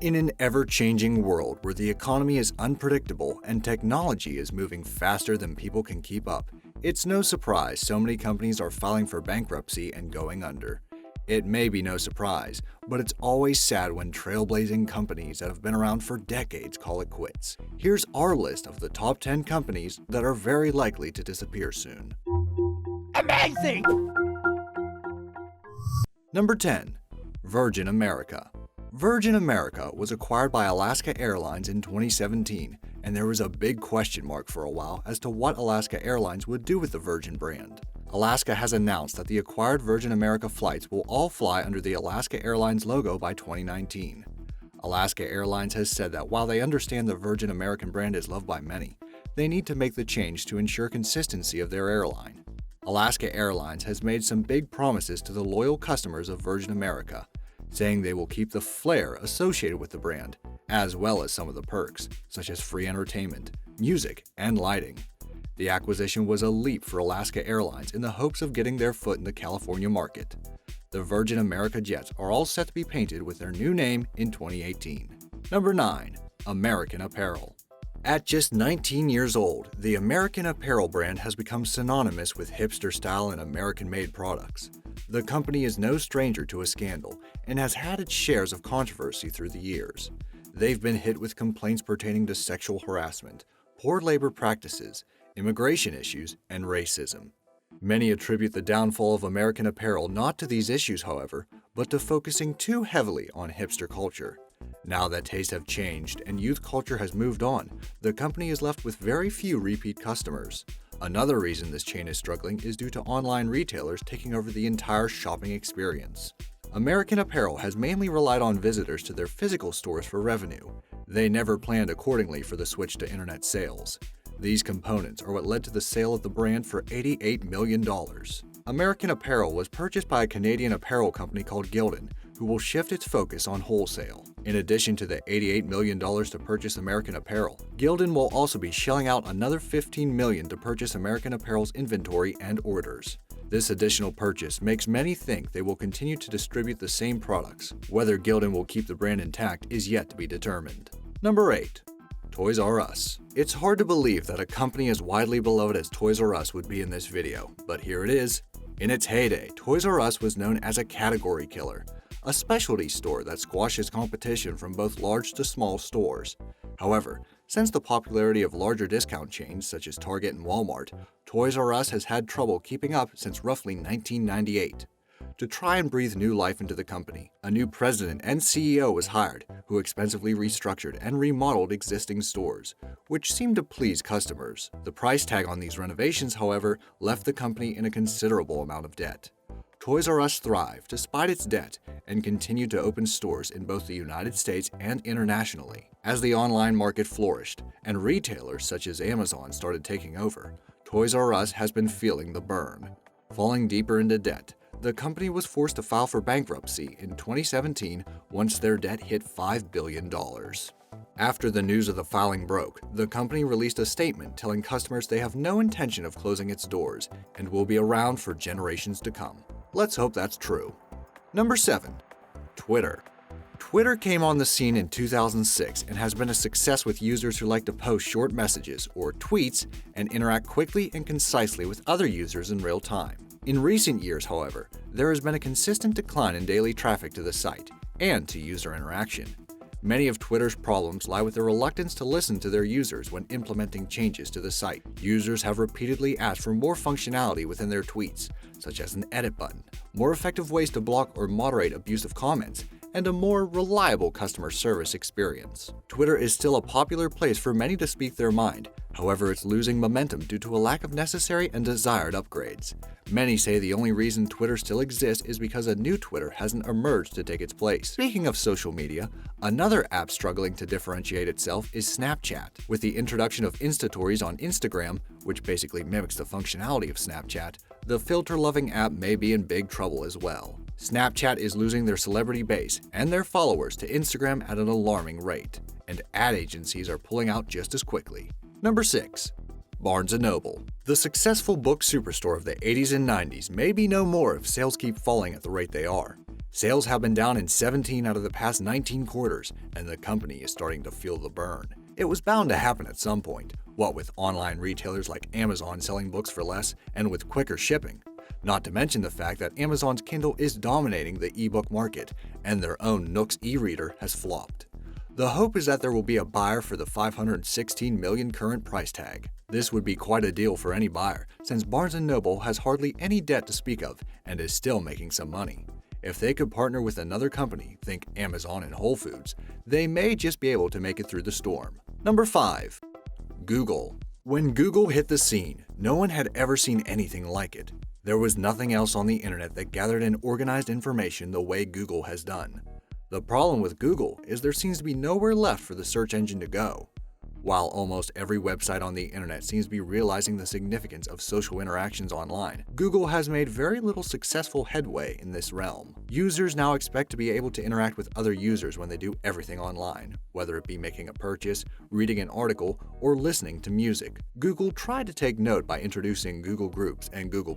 In an ever-changing world where the economy is unpredictable and technology is moving faster than people can keep up, it's no surprise so many companies are filing for bankruptcy and going under. It may be no surprise, but it's always sad when trailblazing companies that have been around for decades call it quits. Here's our list of the top 10 companies that are very likely to disappear soon. Amazing! Number 10. Virgin America. Virgin America was acquired by Alaska Airlines in 2017, and there was a big question mark for a while as to what Alaska Airlines would do with the Virgin brand. Alaska has announced that the acquired Virgin America flights will all fly under the Alaska Airlines logo by 2019. Alaska Airlines has said that while they understand the Virgin American brand is loved by many, they need to make the change to ensure consistency of their airline. Alaska Airlines has made some big promises to the loyal customers of Virgin America, saying they will keep the flair associated with the brand, as well as some of the perks, such as free entertainment, music, and lighting. The acquisition was a leap for Alaska Airlines in the hopes of getting their foot in the California market. The Virgin America jets are all set to be painted with their new name in 2018. Number 9. American Apparel. At just 19 years old, the American Apparel brand has become synonymous with hipster style and American-made products. The company is no stranger to a scandal and has had its shares of controversy through the years. They've been hit with complaints pertaining to sexual harassment, poor labor practices, immigration issues, and racism. Many attribute the downfall of American Apparel not to these issues, however, but to focusing too heavily on hipster culture. Now that tastes have changed and youth culture has moved on, the company is left with very few repeat customers. Another reason this chain is struggling is due to online retailers taking over the entire shopping experience. American Apparel has mainly relied on visitors to their physical stores for revenue. They never planned accordingly for the switch to internet sales. These components are what led to the sale of the brand for $88 million. American Apparel was purchased by a Canadian apparel company called Gildan, who will shift its focus on wholesale. In addition to the $88 million to purchase American Apparel, Gildan will also be shelling out another $15 million to purchase American Apparel's inventory and orders. This additional purchase makes many think they will continue to distribute the same products. Whether Gildan will keep the brand intact is yet to be determined. Number 8. Toys R Us. It's hard to believe that a company as widely beloved as Toys R Us would be in this video, but here it is. In its heyday, Toys R Us was known as a category killer, a specialty store that squashes competition from both large to small stores. However, since the popularity of larger discount chains such as Target and Walmart, Toys R Us has had trouble keeping up since roughly 1998. To try and breathe new life into the company, a new president and CEO was hired, who expensively restructured and remodeled existing stores, which seemed to please customers. The price tag on these renovations, however, left the company in a considerable amount of debt. Toys R Us thrived despite its debt and continued to open stores in both the United States and internationally. As the online market flourished and retailers such as Amazon started taking over, Toys R Us has been feeling the burn. Falling deeper into debt, the company was forced to file for bankruptcy in 2017 once their debt hit $5 billion. After the news of the filing broke, the company released a statement telling customers they have no intention of closing its doors and will be around for generations to come. Let's hope that's true. Number 7. Twitter. Twitter came on the scene in 2006 and has been a success with users who like to post short messages or tweets and interact quickly and concisely with other users in real time. In recent years, however, there has been a consistent decline in daily traffic to the site and to user interaction. Many of Twitter's problems lie with their reluctance to listen to their users when implementing changes to the site. Users have repeatedly asked for more functionality within their tweets, such as an edit button, more effective ways to block or moderate abusive comments, and a more reliable customer service experience. Twitter is still a popular place for many to speak their mind. However, it's losing momentum due to a lack of necessary and desired upgrades. Many say the only reason Twitter still exists is because a new Twitter hasn't emerged to take its place. Speaking of social media, another app struggling to differentiate itself is Snapchat. With the introduction of Instastories on Instagram, which basically mimics the functionality of Snapchat, the filter-loving app may be in big trouble as well. Snapchat is losing their celebrity base and their followers to Instagram at an alarming rate, and ad agencies are pulling out just as quickly. Number 6. Barnes & Noble. The successful book superstore of the 80s and 90s may be no more if sales keep falling at the rate they are. Sales have been down in 17 out of the past 19 quarters, and the company is starting to feel the burn. It was bound to happen at some point, what with online retailers like Amazon selling books for less and with quicker shipping. Not to mention the fact that Amazon's Kindle is dominating the ebook market, and their own Nook's e-reader has flopped. The hope is that there will be a buyer for the $516 million current price tag. This would be quite a deal for any buyer, since Barnes & Noble has hardly any debt to speak of and is still making some money. If they could partner with another company, think Amazon and Whole Foods, they may just be able to make it through the storm. Number 5. Google. When Google hit the scene, no one had ever seen anything like it. There was nothing else on the internet that gathered and organized information the way Google has done. The problem with Google is there seems to be nowhere left for the search engine to go. While almost every website on the internet seems to be realizing the significance of social interactions online, Google has made very little successful headway in this realm. Users now expect to be able to interact with other users when they do everything online, whether it be making a purchase, reading an article, or listening to music. Google tried to take note by introducing Google Groups and Google+,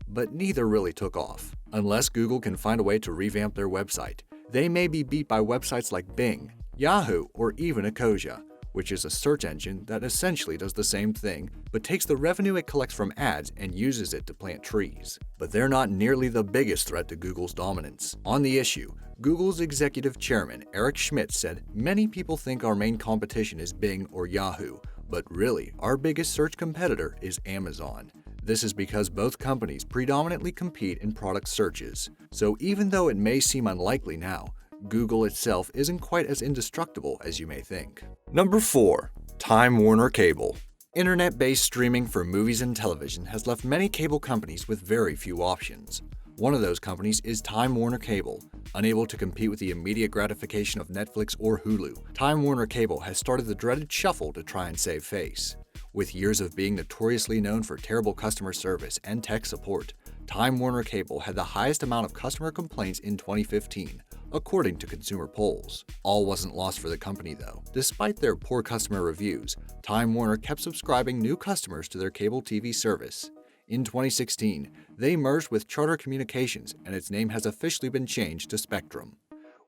but neither really took off. Unless Google can find a way to revamp their website, they may be beat by websites like Bing, Yahoo, or even Ecosia, which is a search engine that essentially does the same thing, but takes the revenue it collects from ads and uses it to plant trees. But they're not nearly the biggest threat to Google's dominance. On the issue, Google's executive chairman, Eric Schmidt, said, "Many people think our main competition is Bing or Yahoo, but really, our biggest search competitor is Amazon. This is because both companies predominantly compete in product searches. So even though it may seem unlikely now, Google itself isn't quite as indestructible as you may think." Number 4. Time Warner Cable. Internet-based streaming for movies and television has left many cable companies with very few options. One of those companies is Time Warner Cable. Unable to compete with the immediate gratification of Netflix or Hulu, Time Warner Cable has started the dreaded shuffle to try and save face. With years of being notoriously known for terrible customer service and tech support, Time Warner Cable had the highest amount of customer complaints in 2015, according to consumer polls. All wasn't lost for the company though. Despite their poor customer reviews, Time Warner kept subscribing new customers to their cable TV service. In 2016, they merged with Charter Communications, and its name has officially been changed to Spectrum.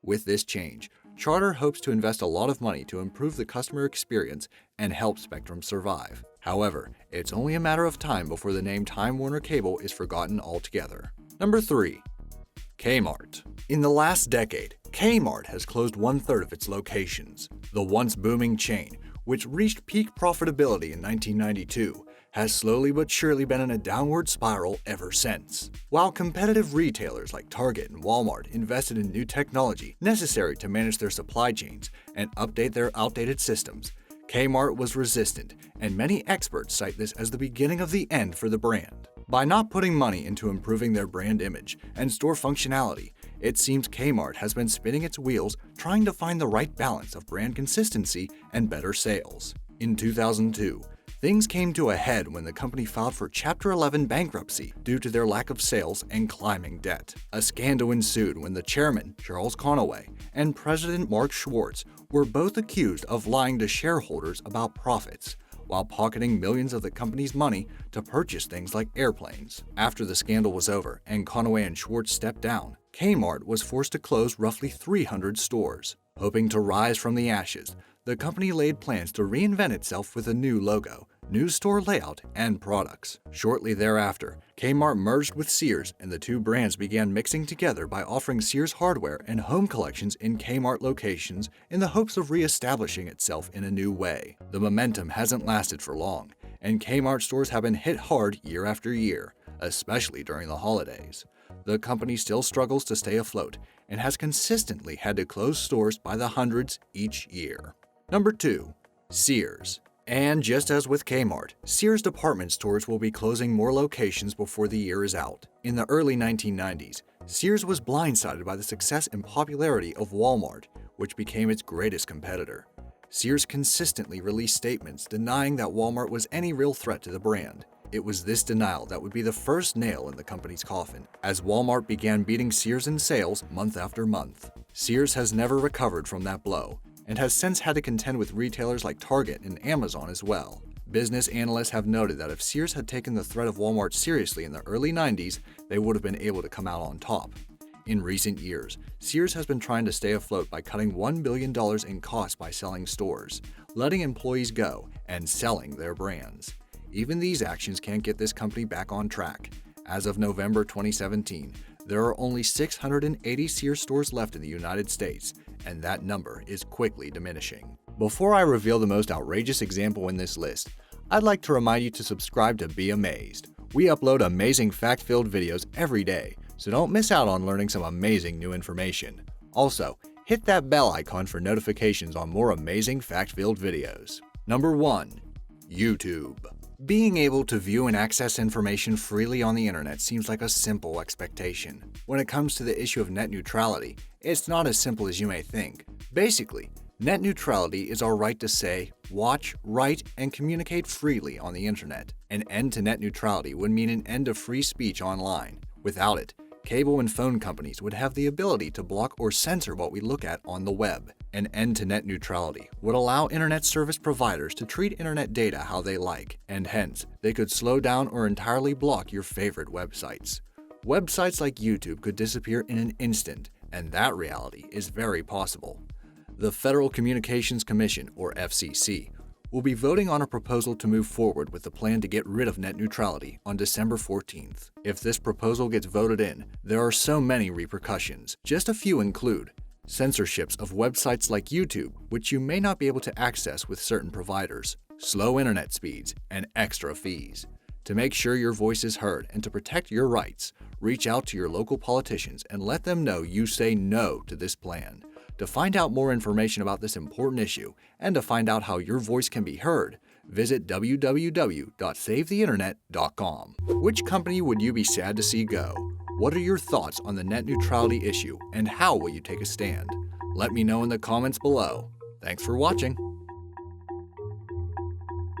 With this change, Charter hopes to invest a lot of money to improve the customer experience and help Spectrum survive. However, it's only a matter of time before the name Time Warner Cable is forgotten altogether. Number 3. Kmart. In the last decade, Kmart has closed 1/3 of its locations. The once booming chain, which reached peak profitability in 1992, has slowly but surely been in a downward spiral ever since. While competitive retailers like Target and Walmart invested in new technology necessary to manage their supply chains and update their outdated systems, Kmart was resistant, and many experts cite this as the beginning of the end for the brand. By not putting money into improving their brand image and store functionality, it seems Kmart has been spinning its wheels trying to find the right balance of brand consistency and better sales. In 2002, things came to a head when the company filed for Chapter 11 bankruptcy due to their lack of sales and climbing debt. A scandal ensued when the chairman, Charles Conaway, and president Mark Schwartz were both accused of lying to shareholders about profits, while pocketing millions of the company's money to purchase things like airplanes. After the scandal was over and Conaway and Schwartz stepped down, Kmart was forced to close roughly 300 stores. Hoping to rise from the ashes, the company laid plans to reinvent itself with a new logo, new store layout, and products. Shortly thereafter, Kmart merged with Sears, and the two brands began mixing together by offering Sears hardware and home collections in Kmart locations in the hopes of re-establishing itself in a new way. The momentum hasn't lasted for long, and Kmart stores have been hit hard year after year, especially during the holidays. The company still struggles to stay afloat and has consistently had to close stores by the hundreds each year. Number 2. Sears. And just as with Kmart, Sears department stores will be closing more locations before the year is out. In the early 1990s, Sears was blindsided by the success and popularity of Walmart, which became its greatest competitor. Sears consistently released statements denying that Walmart was any real threat to the brand. It was this denial that would be the first nail in the company's coffin, as Walmart began beating Sears in sales month after month. Sears has never recovered from that blow, and has since had to contend with retailers like Target and Amazon as well. Business analysts have noted that if Sears had taken the threat of Walmart seriously in the early 90s, they would have been able to come out on top. In recent years, Sears has been trying to stay afloat by cutting $1 billion in costs by selling stores, letting employees go, and selling their brands. Even these actions can't get this company back on track. As of November 2017, there are only 680 Sears stores left in the United States, and that number is quickly diminishing. Before I reveal the most outrageous example in this list, I'd like to remind you to subscribe to Be Amazed. We upload amazing fact-filled videos every day, so don't miss out on learning some amazing new information. Also, hit that bell icon for notifications on more amazing fact-filled videos. Number 1. YouTube. Being able to view and access information freely on the internet seems like a simple expectation. When it comes to the issue of net neutrality, it's not as simple as you may think. Basically, net neutrality is our right to say, watch, write, and communicate freely on the internet. An end to net neutrality would mean an end of free speech online. Without it, cable and phone companies would have the ability to block or censor what we look at on the web. An end to net neutrality would allow internet service providers to treat internet data how they like, and hence, they could slow down or entirely block your favorite websites. Websites like YouTube could disappear in an instant, and that reality is very possible. The Federal Communications Commission, or FCC, will be voting on a proposal to move forward with the plan to get rid of net neutrality on December 14th. If this proposal gets voted in, there are so many repercussions. Just a few include censorships of websites like YouTube, which you may not be able to access with certain providers, slow internet speeds, and extra fees. To make sure your voice is heard and to protect your rights, reach out to your local politicians and let them know you say no to this plan. To find out more information about this important issue and to find out how your voice can be heard, visit www.savetheinternet.com. Which company would you be sad to see go? What are your thoughts on the net neutrality issue and how will you take a stand? Let me know in the comments below. Thanks for watching.